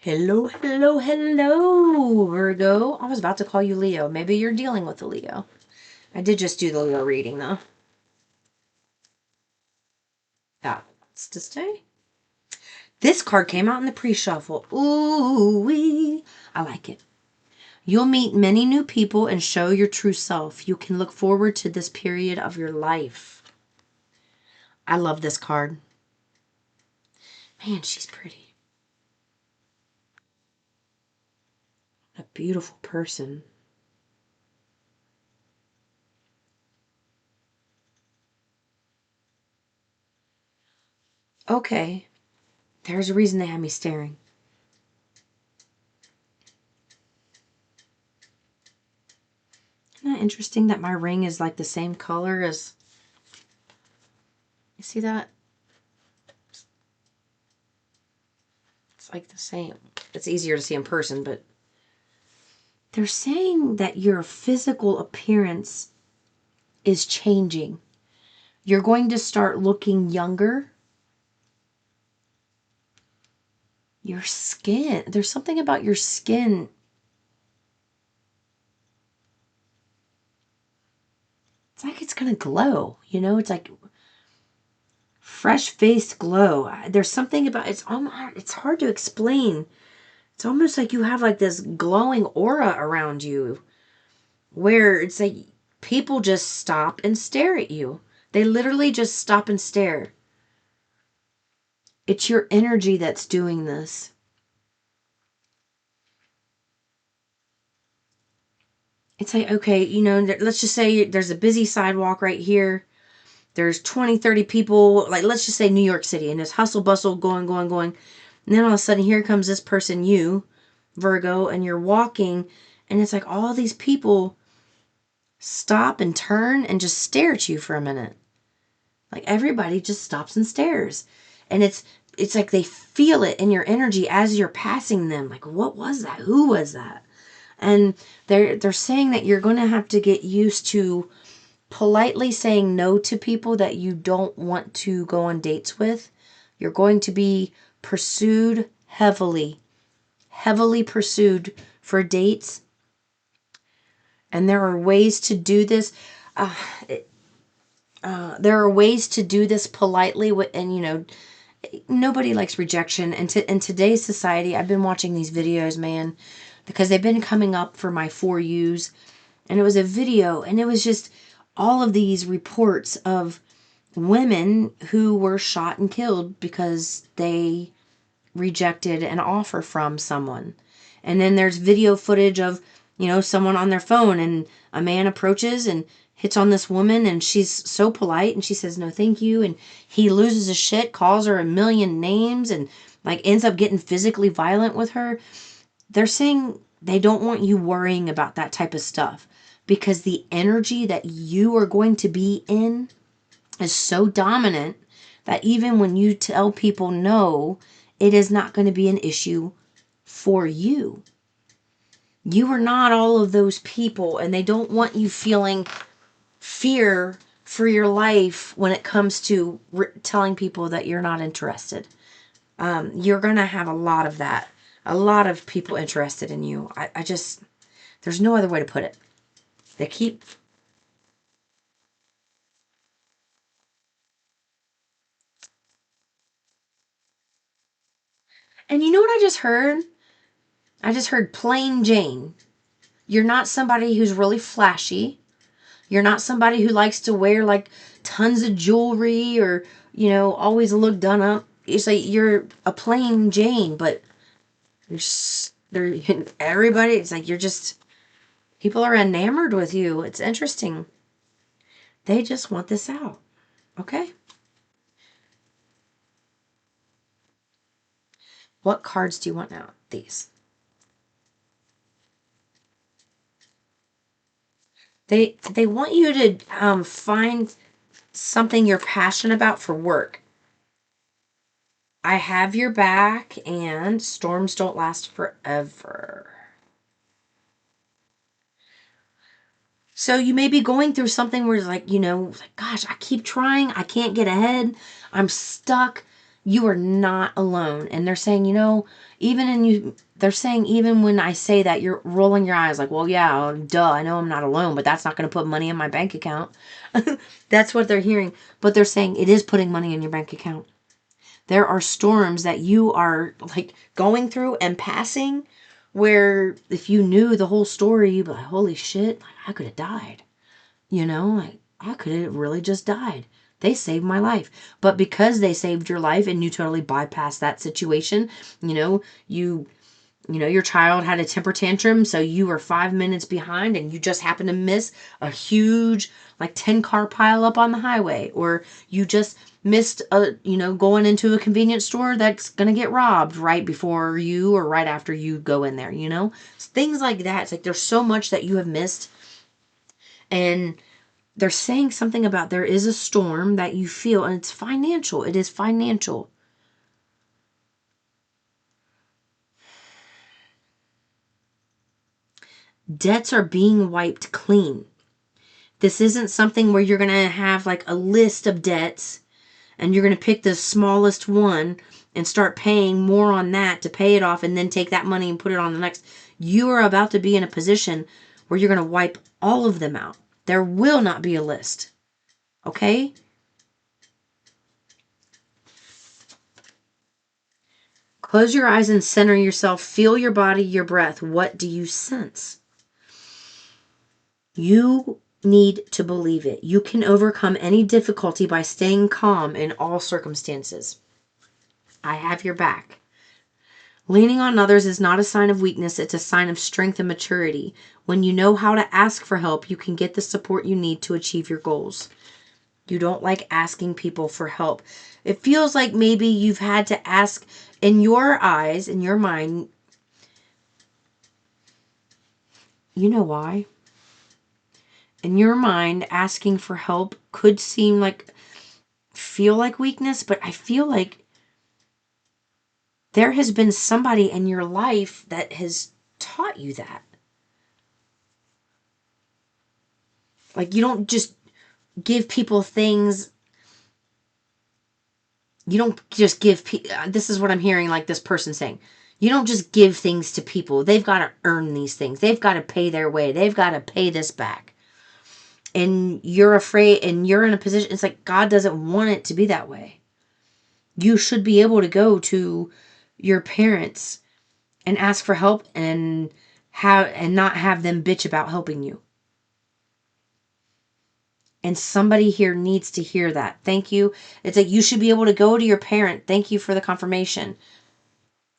Hello, hello, hello, Virgo. I was about to call you Leo. Maybe you're dealing with a Leo. I did just do the Leo reading, though. That's to stay. This card came out in the pre-shuffle. Ooh-wee. I like it. You'll meet many new people and show your true self. You can look forward to this period of your life. I love this card. Man, she's pretty. A beautiful person. Okay. There's a reason they had me staring. Isn't that interesting that my ring is like the same color as... You see that? It's like the same. It's easier to see in person, but... They're saying that your physical appearance is changing. You're going to start looking younger. Your skin. There's something about your skin. It's like it's going to glow. You know, it's like fresh-faced glow. There's something about it's hard to explain. It's almost like you have like this glowing aura around you where it's like people just stop and stare at you. They literally just stop and stare. It's your energy that's doing this. It's like, okay, you know, let's just say there's a busy sidewalk right here. There's 20, 30 people, like let's just say New York City, and there's hustle bustle going, going, going. And then all of a sudden here comes this person, you, Virgo, and you're walking, and it's like all these people stop and turn and just stare at you for a minute. Like everybody just stops and stares. And it's like they feel it in your energy as you're passing them. Like, what was that? Who was that? And they're saying that you're going to have to get used to politely saying no to people that you don't want to go on dates with. You're going to be pursued heavily pursued for dates. And there are ways to do this. There are ways to do this politely, and you know, nobody likes rejection. And in today's society, I've been watching these videos, man, because they've been coming up for my For Yous. And it was a video, and it was just all of these reports of women who were shot and killed because they rejected an offer from someone. And then there's video footage of, you know, someone on their phone, and a man approaches and hits on this woman, and she's so polite and she says no thank you, and he loses his shit, calls her a million names, and like ends up getting physically violent with her. They're saying they don't want you worrying about that type of stuff because the energy that you are going to be in is so dominant that even when you tell people no, it is not going to be an issue for you. You are not all of those people, and they don't want you feeling fear for your life when it comes to telling people that you're not interested. You're going to have a lot of that. A lot of people interested in you. I just, there's no other way to put it. They keep... And you know what I just heard? I just heard plain Jane. You're not somebody who's really flashy. You're not somebody who likes to wear like tons of jewelry or, you know, always look done up. It's like you're a plain Jane, but everybody, it's like you're just, people are enamored with you. It's interesting. They just want this out. Okay? What cards do you want out? These. They want you to find something you're passionate about for work. I have your back, and storms don't last forever. So you may be going through something where it's like, you know, like, gosh, I keep trying. I can't get ahead. I'm stuck. You are not alone. And they're saying, they're saying even when I say that, you're rolling your eyes like, well, yeah, duh, I know I'm not alone, but that's not going to put money in my bank account. That's what they're hearing. But they're saying it is putting money in your bank account. There are storms that you are like going through and passing where if you knew the whole story, you'd be like, holy shit, like, I could have died. Like I could have really just died. They saved my life. But because they saved your life and you totally bypassed that situation, you your child had a temper tantrum, so you were 5 minutes behind and you just happened to miss a huge, like 10-car pile up on the highway. Or you just missed going into a convenience store that's going to get robbed right before you or right after you go in there, Things like that. It's like there's so much that you have missed. And they're saying something about there is a storm that you feel, and it's financial. It is financial. Debts are being wiped clean. This isn't something where you're going to have like a list of debts and you're going to pick the smallest one and start paying more on that to pay it off and then take that money and put it on the next. You are about to be in a position where you're going to wipe all of them out. There will not be a list. Okay? Close your eyes and center yourself. Feel your body, your breath. What do you sense? You need to believe it. You can overcome any difficulty by staying calm in all circumstances. I have your back. Leaning on others is not a sign of weakness. It's a sign of strength and maturity. When you know how to ask for help, you can get the support you need to achieve your goals. You don't like asking people for help. It feels like maybe you've had to ask, in your eyes, in your mind. You know why? In your mind, asking for help could feel like weakness, but I feel like there has been somebody in your life that has taught you that. Like, you don't just give people things. You don't just give people. This is what I'm hearing, like this person saying. You don't just give things to people. They've got to earn these things. They've got to pay their way. They've got to pay this back. And you're afraid, and you're in a position. It's like God doesn't want it to be that way. You should be able to go to your parents and ask for help and not have them bitch about helping you. And somebody here needs to hear that. Thank you. It's like you should be able to go to your parent. Thank you for the confirmation.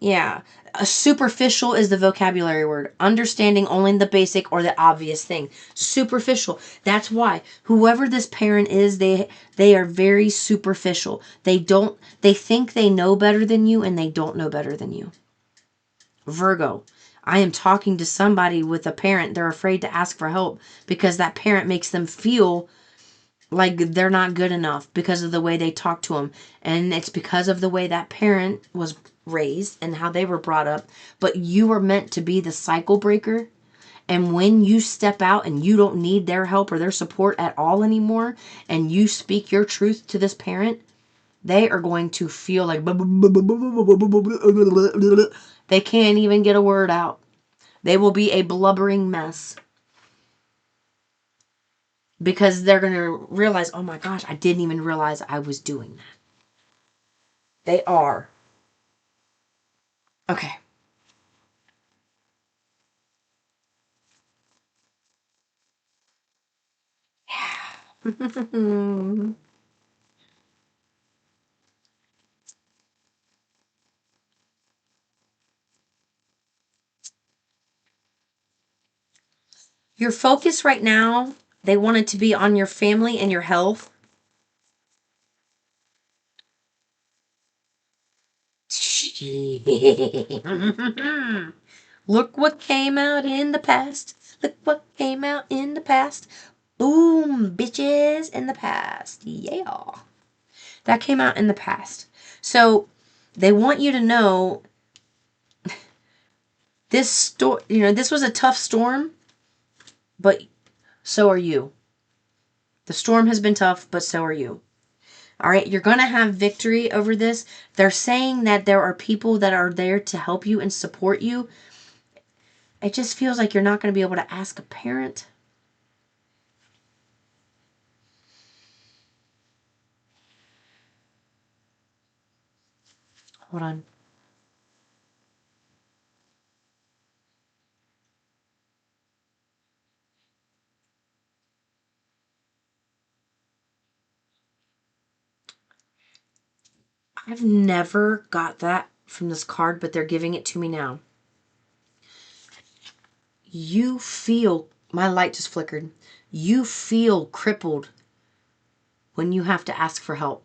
Yeah. A superficial is the vocabulary word. Understanding only the basic or the obvious thing. Superficial. That's why whoever this parent is, they are very superficial. They think they know better than you and they don't know better than you. Virgo. I am talking to somebody with a parent. They're afraid to ask for help because that parent makes them feel like they're not good enough because of the way they talk to them. And it's because of the way that parent was raised and how they were brought up. But you are meant to be the cycle breaker. And when you step out and you don't need their help or their support at all anymore, and you speak your truth to this parent, they are going to feel like they can't even get a word out. They will be a blubbering mess. Because they're going to realize, oh my gosh, I didn't even realize I was doing that. They are. Okay. Yeah. Your focus right now, they want it to be on your family and your health. Look what came out in the past. Look what came out in the past. Boom, bitches, in the past. Yeah. That came out in the past. So they want you to know this was a tough storm, but so are you. The storm has been tough, but so are you. All right, you're going to have victory over this. They're saying that there are people that are there to help you and support you. It just feels like you're not going to be able to ask a parent. Hold on. I've never got that from this card, but they're giving it to me now. You feel, my light just flickered. You feel crippled when you have to ask for help.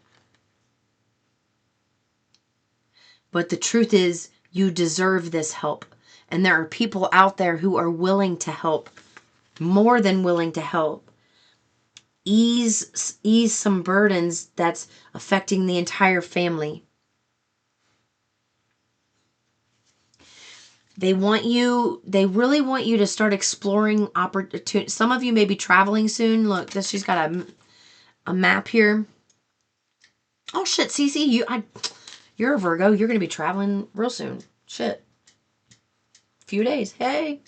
But the truth is, you deserve this help. And there are people out there who are willing to help, more than willing to help. Ease some burdens that's affecting the entire family. They really want you to start exploring opportunities. Some of you may be traveling soon. Look, she's got a map here. Oh shit, Cece, you're a Virgo. You're gonna be traveling real soon. Shit. Few days. Hey.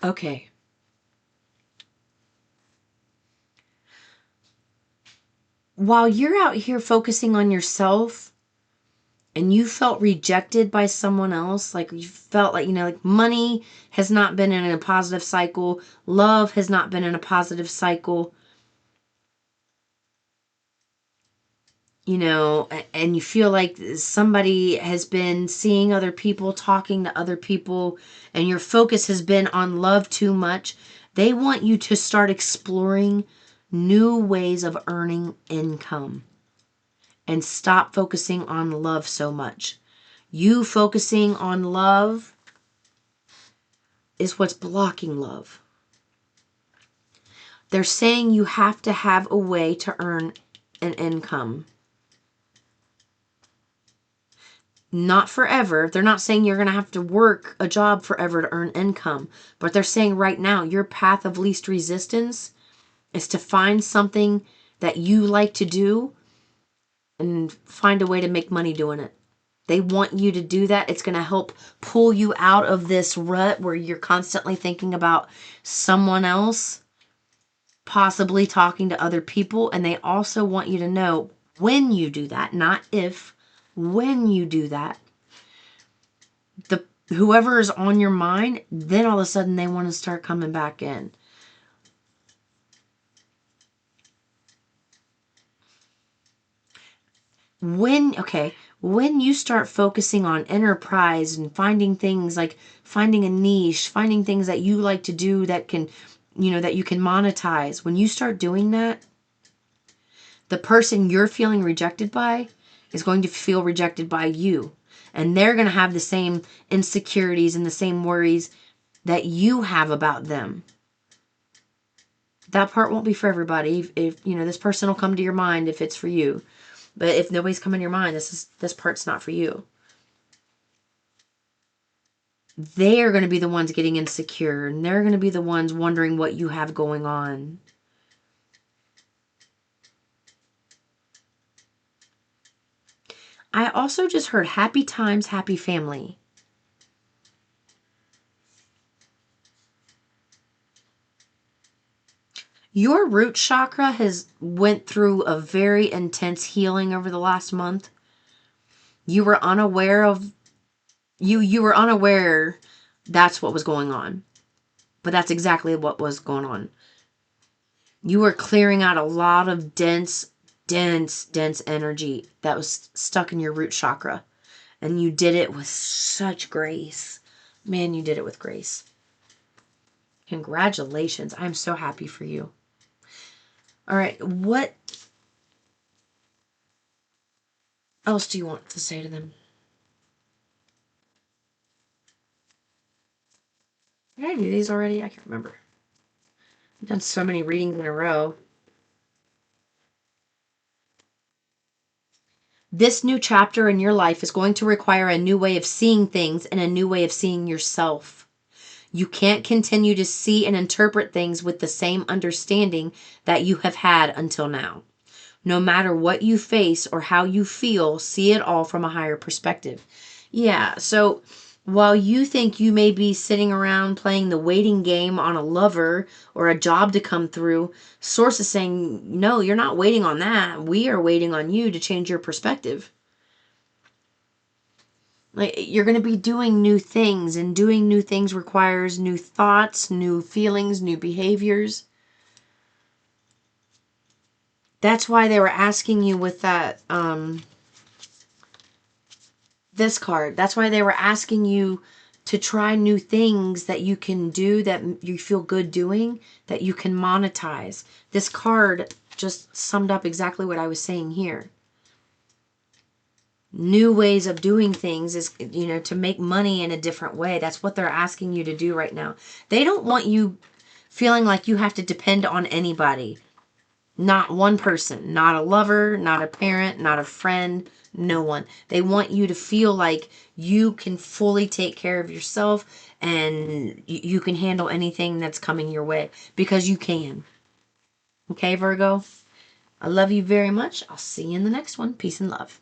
Okay. While you're out here focusing on yourself and you felt rejected by someone else, like you felt like, like money has not been in a positive cycle, love has not been in a positive cycle, and you feel like somebody has been seeing other people, talking to other people, and your focus has been on love too much, they want you to start exploring new ways of earning income and stop focusing on love so much. You focusing on love is what's blocking love. They're saying you have to have a way to earn an income. Not forever. They're not saying you're going to have to work a job forever to earn income. But they're saying right now, your path of least resistance is to find something that you like to do and find a way to make money doing it. They want you to do that. It's going to help pull you out of this rut where you're constantly thinking about someone else, possibly talking to other people. And they also want you to know when you do that, not if, when you do that, whoever is on your mind, then all of a sudden they want to start coming back in. When you start focusing on enterprise and finding things like finding a niche, finding things that you like to do that can, that you can monetize, when you start doing that, the person you're feeling rejected by is going to feel rejected by you. And they're going to have the same insecurities and the same worries that you have about them. That part won't be for everybody. If this person will come to your mind if it's for you. But if nobody's coming to your mind, this part's not for you. They are going to be the ones getting insecure, and they're going to be the ones wondering what you have going on. I also just heard happy times, happy family. Your root chakra has went through a very intense healing over the last month. You were unaware of you were unaware that's what was going on. But that's exactly what was going on. You were clearing out a lot of dense energy that was stuck in your root chakra. And you did it with such grace. Man, you did it with grace. Congratulations. I'm so happy for you. All right, what else do you want to say to them? Did I do these already? I can't remember. I've done so many readings in a row. This new chapter in your life is going to require a new way of seeing things and a new way of seeing yourself. You can't continue to see and interpret things with the same understanding that you have had until now. No matter what you face or how you feel, see it all from a higher perspective. Yeah, so while you think you may be sitting around playing the waiting game on a lover or a job to come through, Source is saying, no, you're not waiting on that. We are waiting on you to change your perspective. Like, you're going to be doing new things, and doing new things requires new thoughts, new feelings, new behaviors. That's why they were asking you with that, this card. That's why they were asking you to try new things that you can do, that you feel good doing, that you can monetize. This card just summed up exactly what I was saying here. New ways of doing things is, you know, to make money in a different way. That's what they're asking you to do right now. They don't want you feeling like you have to depend on anybody. Not one person, not a lover, not a parent, not a friend, no one. They want you to feel like you can fully take care of yourself and you can handle anything that's coming your way, because you can. Okay, Virgo? I love you very much. I'll see you in the next one. Peace and love.